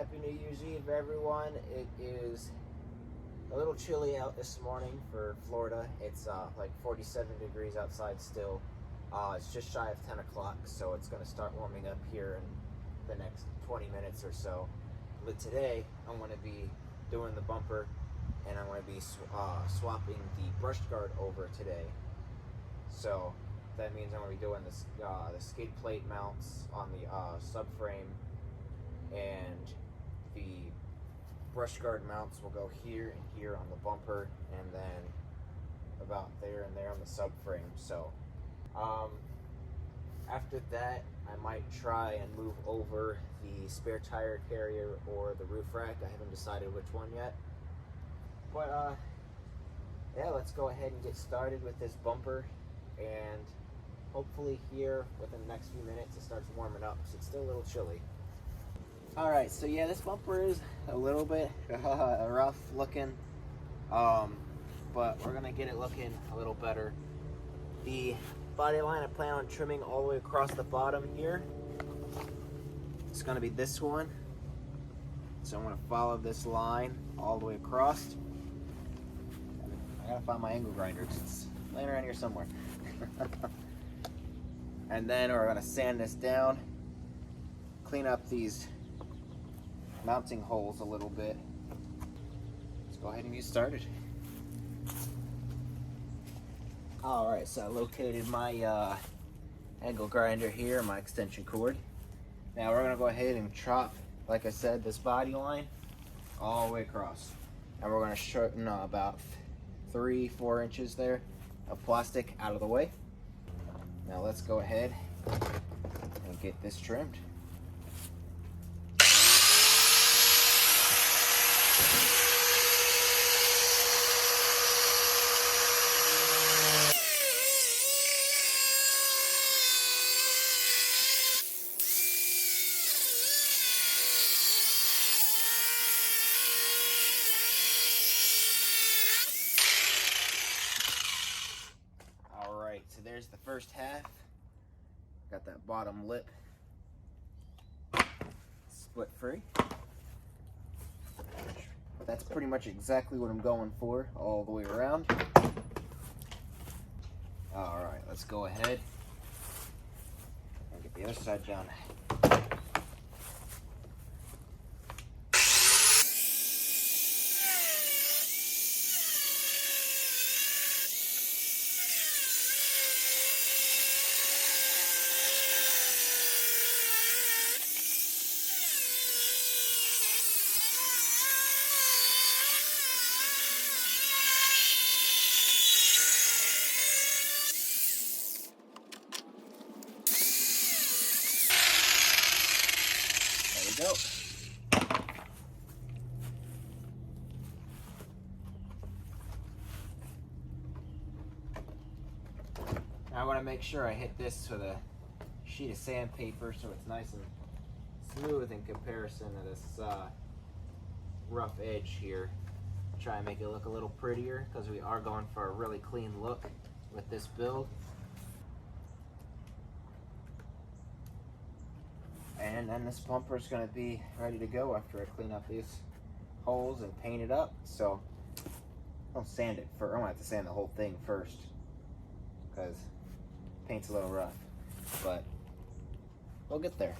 Happy New Year's Eve, everyone. It is a little chilly out this morning for Florida. It's like 47 degrees outside still. It's just shy of 10 o'clock, so it's going to start warming up here in the next 20 minutes or so. But today, I'm going to be doing the bumper, and I'm going to be swapping the brush guard over today. So that means I'm going to be doing the skid plate mounts on the subframe, and the brush guard mounts will go here and here on the bumper, and then about there and there on the subframe. So after that, I might try and move over the spare tire carrier or the roof rack. I haven't decided which one yet, but yeah, let's go ahead and get started with this bumper, and hopefully here within the next few minutes it starts warming up because it's still a little chilly. Alright, so yeah, this bumper is a little bit rough looking, but we're gonna get it looking a little better. The body line I plan on trimming all the way across the bottom here. It's gonna be this one, so I'm gonna follow this line all the way across. I gotta find my angle grinder because it's laying around here somewhere. And then we're gonna sand this down, clean up these mounting holes a little bit. Let's go ahead and get started. Alright, so I located my angle grinder here, my extension cord. Now we're going to go ahead and chop, like I said, this body line all the way across. And we're going to shorten about 3-4 inches there of plastic out of the way. Now let's go ahead and get this trimmed. Alright, so there's the first half. Got that bottom lip split free. That's pretty much exactly what I'm going for all the way around. Alright, let's go ahead and get the other side done. There we go. Now I want to make sure I hit this with a sheet of sandpaper so it's nice and smooth in comparison to this rough edge here. Try and make it look a little prettier because we are going for a really clean look with this build. And then this bumper is going to be ready to go after I clean up these holes and paint it up. So I'll sand it first. I'm going to have to sand the whole thing first because paint's a little rough, but we'll get there.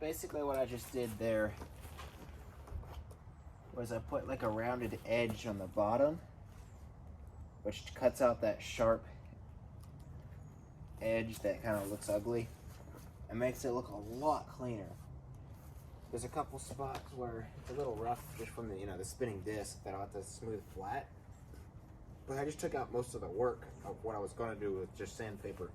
basically what I just did there was I put like a rounded edge on the bottom, which cuts out that sharp edge that kind of looks ugly and makes it look a lot cleaner. There's a couple spots where it's a little rough just from the, the spinning disc that I'll have to smooth flat. But I just took out most of the work of what I was going to do with just sandpaper.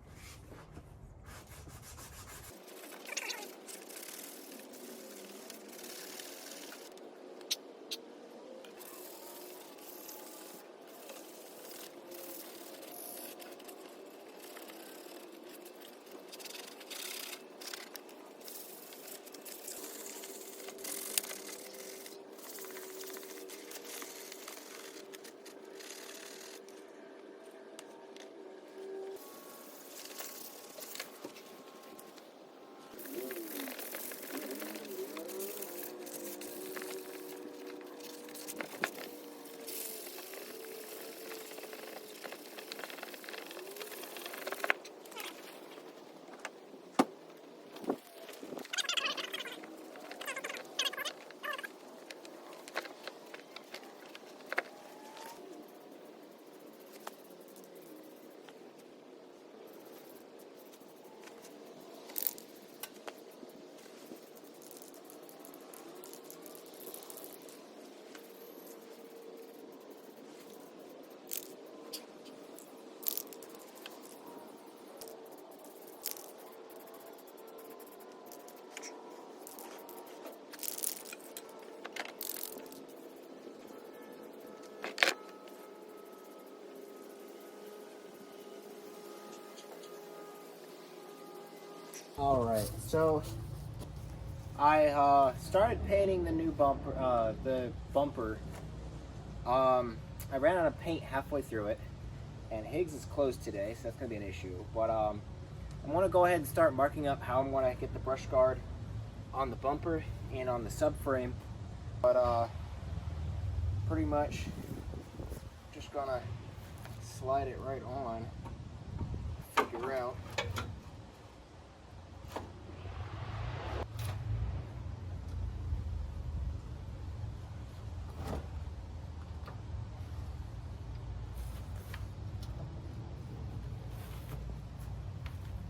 All right, so I started painting the new bumper, the bumper. I ran out of paint halfway through it, and Higgs is closed today, so that's gonna be an issue. But I want to go ahead and start marking up how I'm gonna get the brush guard on the bumper and on the subframe. But pretty much just gonna slide it right on, figure out.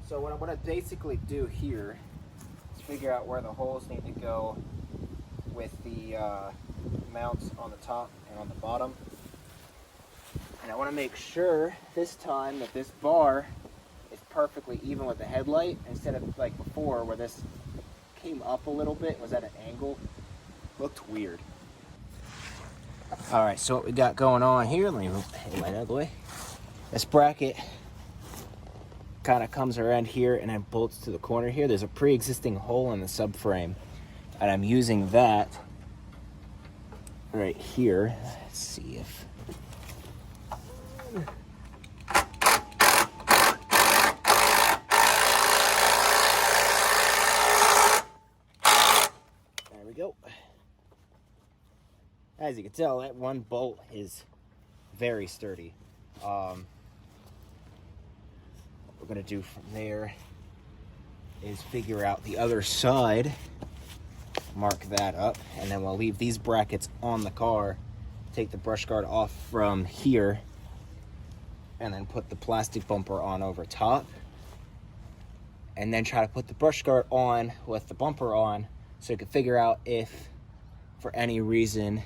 So what I'm going to basically do here is figure out where the holes need to go with the mounts on the top and on the bottom. And I want to make sure this time that this bar is perfectly even with the headlight, instead of like before where this came up a little bit, was at an angle. Looked weird. Alright, so what we got going on here, let me move the headlight out of the way. This bracket kind of comes around here and then bolts to the corner here. There's a pre-existing hole in the subframe, and I'm using that right here. Let's see if there we go. As you can tell, that one bolt is very sturdy. What we're going to do from there is figure out the other side, mark that up, and then we'll leave these brackets on the car, take the brush guard off from here, and then put the plastic bumper on over top, and then try to put the brush guard on with the bumper on, so we can figure out if for any reason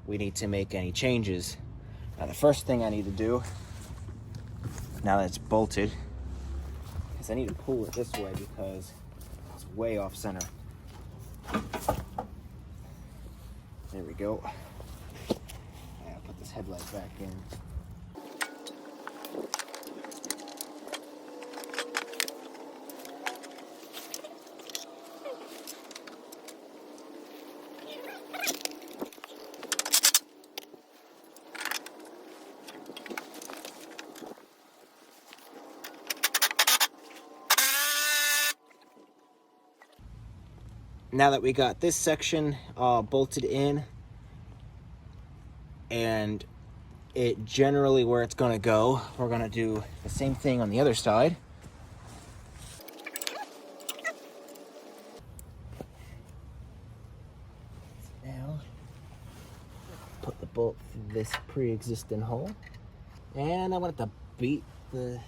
we need to make any changes. Now the first thing I need to do, now that it's bolted, is I need to pull it this way because it's way off center. There we go. I'll put this headlight back in. Now that we got this section bolted in, and it generally where it's gonna go, we're gonna do the same thing on the other side. bolt through this pre-existing hole. And I wanted to beat the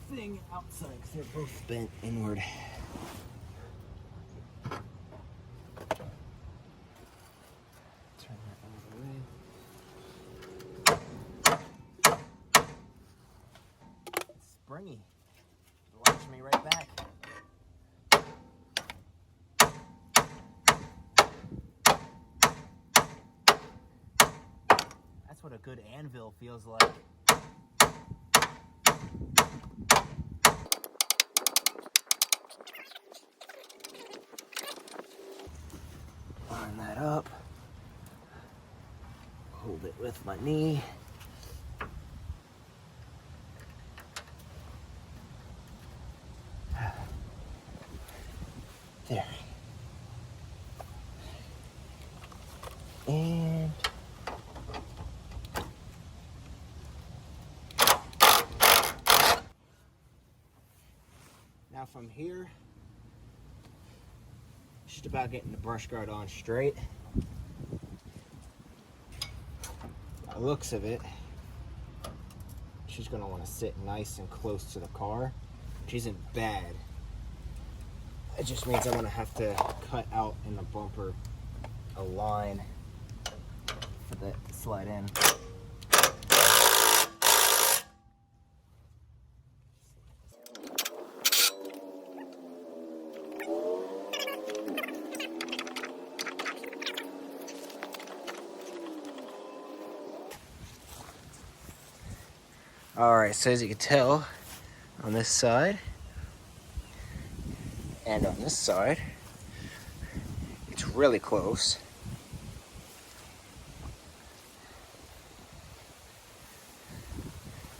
thing outside because they're both bent inward. Turn that all the way. It's springy. Launch me right back. That's what a good anvil feels like. Line that up. Hold it with my knee. There. And now from here, just about getting the brush guard on straight. By the looks of it, she's gonna want to sit nice and close to the car, which isn't bad. It just means I'm gonna have to cut out in the bumper a line for that to slide in. All right, so as you can tell, on this side and on this side, it's really close.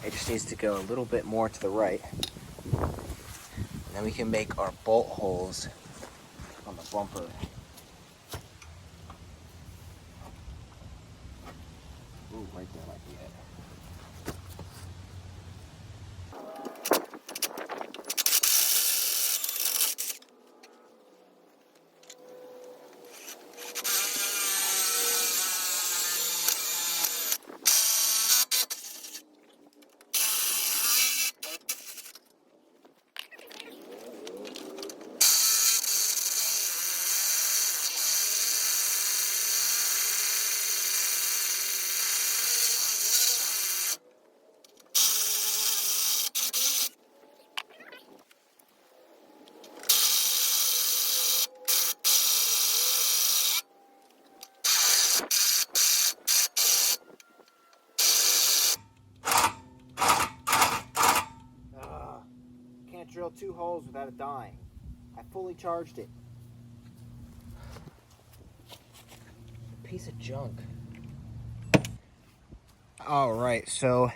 It just needs to go a little bit more to the right. And then we can make our bolt holes on the bumper. Ooh, right there might be it. Drill 2 holes without it dying. I fully charged it. Piece of junk. All right, so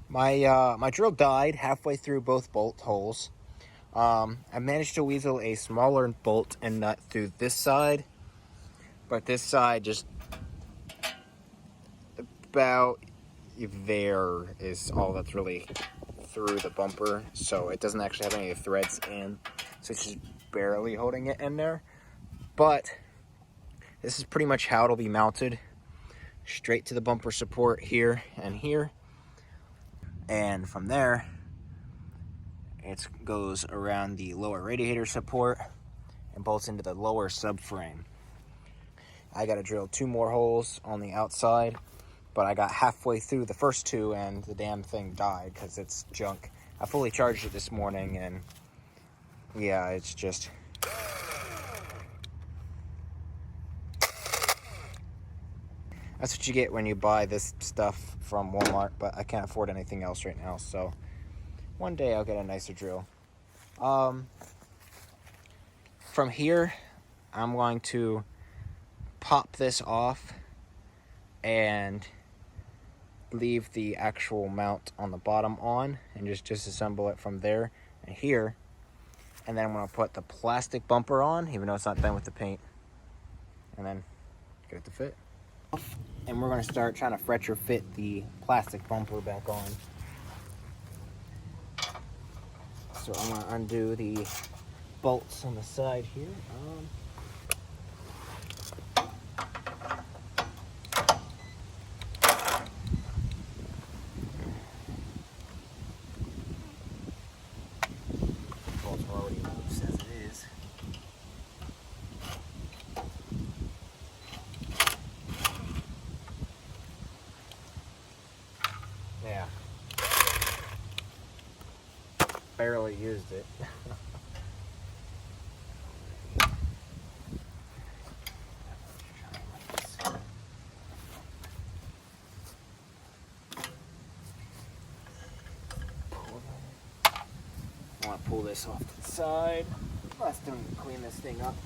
my drill died halfway through both bolt holes. I managed to weasel a smaller bolt and nut through this side, but this side just about there is all that's really through the bumper, so it doesn't actually have any of the threads in, so it's just barely holding it in there. But this is pretty much how it'll be mounted, straight to the bumper support here and here, and from there it goes around the lower radiator support and bolts into the lower subframe. I gotta drill 2 more holes on the outside, but I got halfway through the first 2 and the damn thing died because it's junk. I fully charged it this morning, and yeah, it's just... That's what you get when you buy this stuff from Walmart, but I can't afford anything else right now, so one day I'll get a nicer drill. From here, I'm going to pop this off and leave the actual mount on the bottom on and just disassemble it from there and here. And then I'm going to put the plastic bumper on, even though it's not done with the paint, and then get it to fit. And we're going to start trying to retrofit the plastic bumper back on. So I'm going to undo the bolts on the side here. barely used it. I want to pull this off to the side. Let's clean this thing up.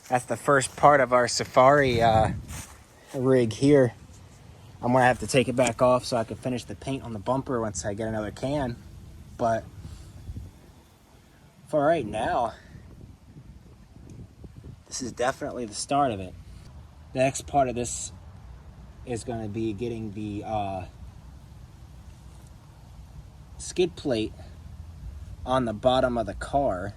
That's the first part of our safari rig here. I'm gonna have to take it back off so I can finish the paint on the bumper once I get another can. But for right now, this is definitely the start of it. The next part of this is gonna be getting the skid plate on the bottom of the car.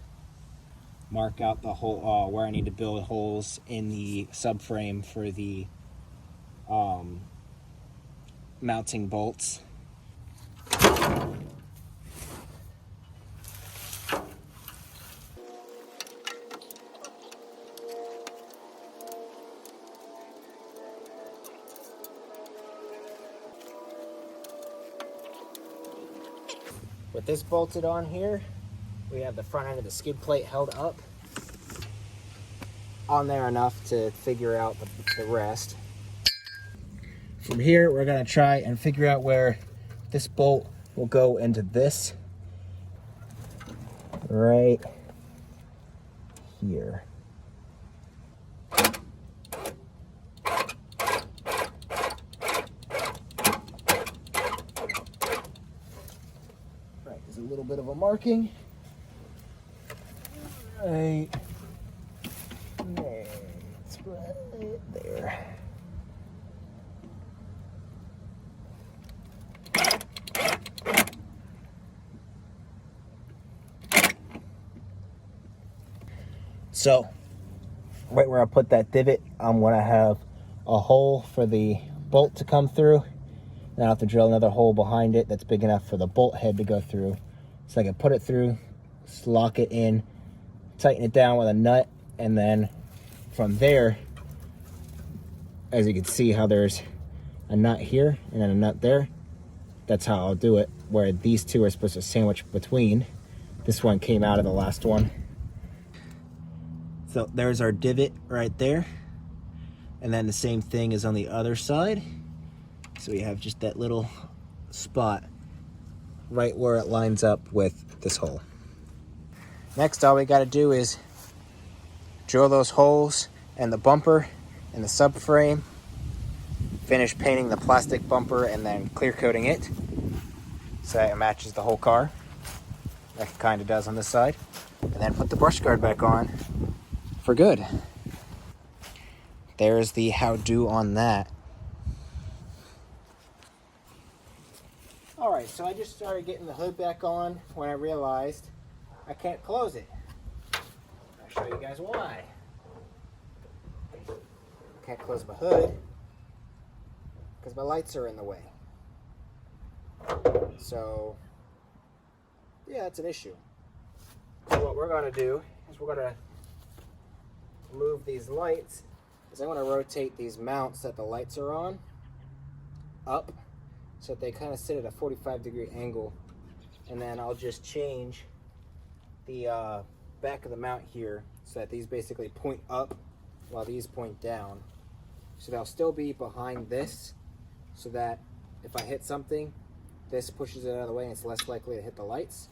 Mark out the hole where I need to build holes in the subframe for the mounting bolts. With this bolted on here, we have the front end of the skid plate held up on there enough to figure out the rest. From here, we're gonna try and figure out where this bolt will go into this right here. Right, there's a little bit of a marking. Right. It's right there. So, right where I put that divot, I'm going to have a hole for the bolt to come through. Then I'll have to drill another hole behind it that's big enough for the bolt head to go through. So I can put it through, lock it in, tighten it down with a nut, and then from there, as you can see how there's a nut here and then a nut there, that's how I'll do it, where these two are supposed to sandwich between. This one came out of the last one. So there's our divot right there. And then the same thing is on the other side. So we have just that little spot right where it lines up with this hole. Next, all we gotta do is drill those holes in the bumper and the subframe, finish painting the plastic bumper and then clear coating it so that it matches the whole car, like it kind of does on this side, and then put the brush guard back on for good. There's the how-do on that. Alright, so I just started getting the hood back on when I realized I can't close it. I'll show you guys why. I can't close my hood because my lights are in the way. So, yeah, it's an issue. So what we're going to do is we're going to move these lights. Is I'm going to rotate these mounts that the lights are on up so that they kind of sit at a 45-degree angle, and then I'll just change the back of the mount here so that these basically point up while these point down. So they'll still be behind this so that if I hit something, this pushes it out of the way and it's less likely to hit the lights.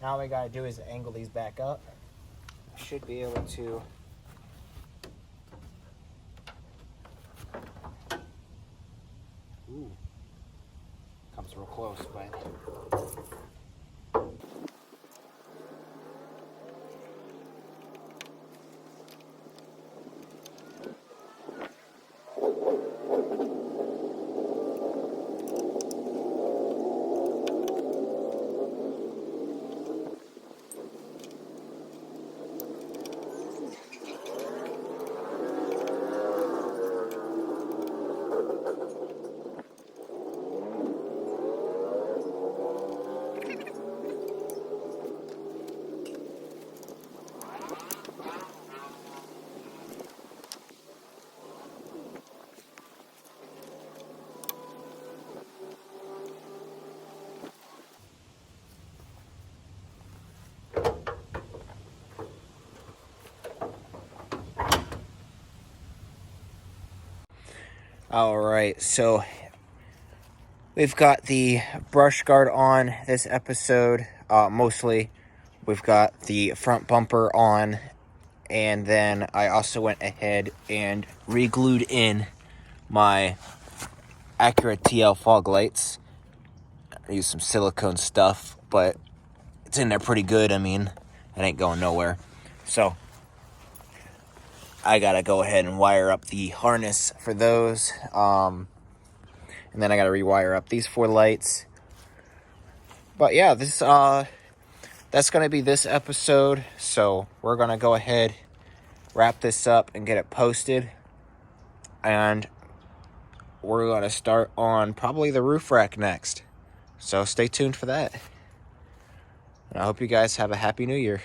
Now all we gotta do is angle these back up. I should be able to. Ooh, comes real close, but. All right, so we've got the brush guard on this episode. Mostly, we've got the front bumper on, and then I also went ahead and re-glued in my Acura TL fog lights. I used some silicone stuff, but it's in there pretty good. I mean, it ain't going nowhere. So I gotta go ahead and wire up the harness for those. And then I gotta rewire up these 4 lights. But yeah, that's gonna be this episode. So we're gonna go ahead, wrap this up, and get it posted. And we're gonna start on probably the roof rack next. So stay tuned for that. And I hope you guys have a happy new year.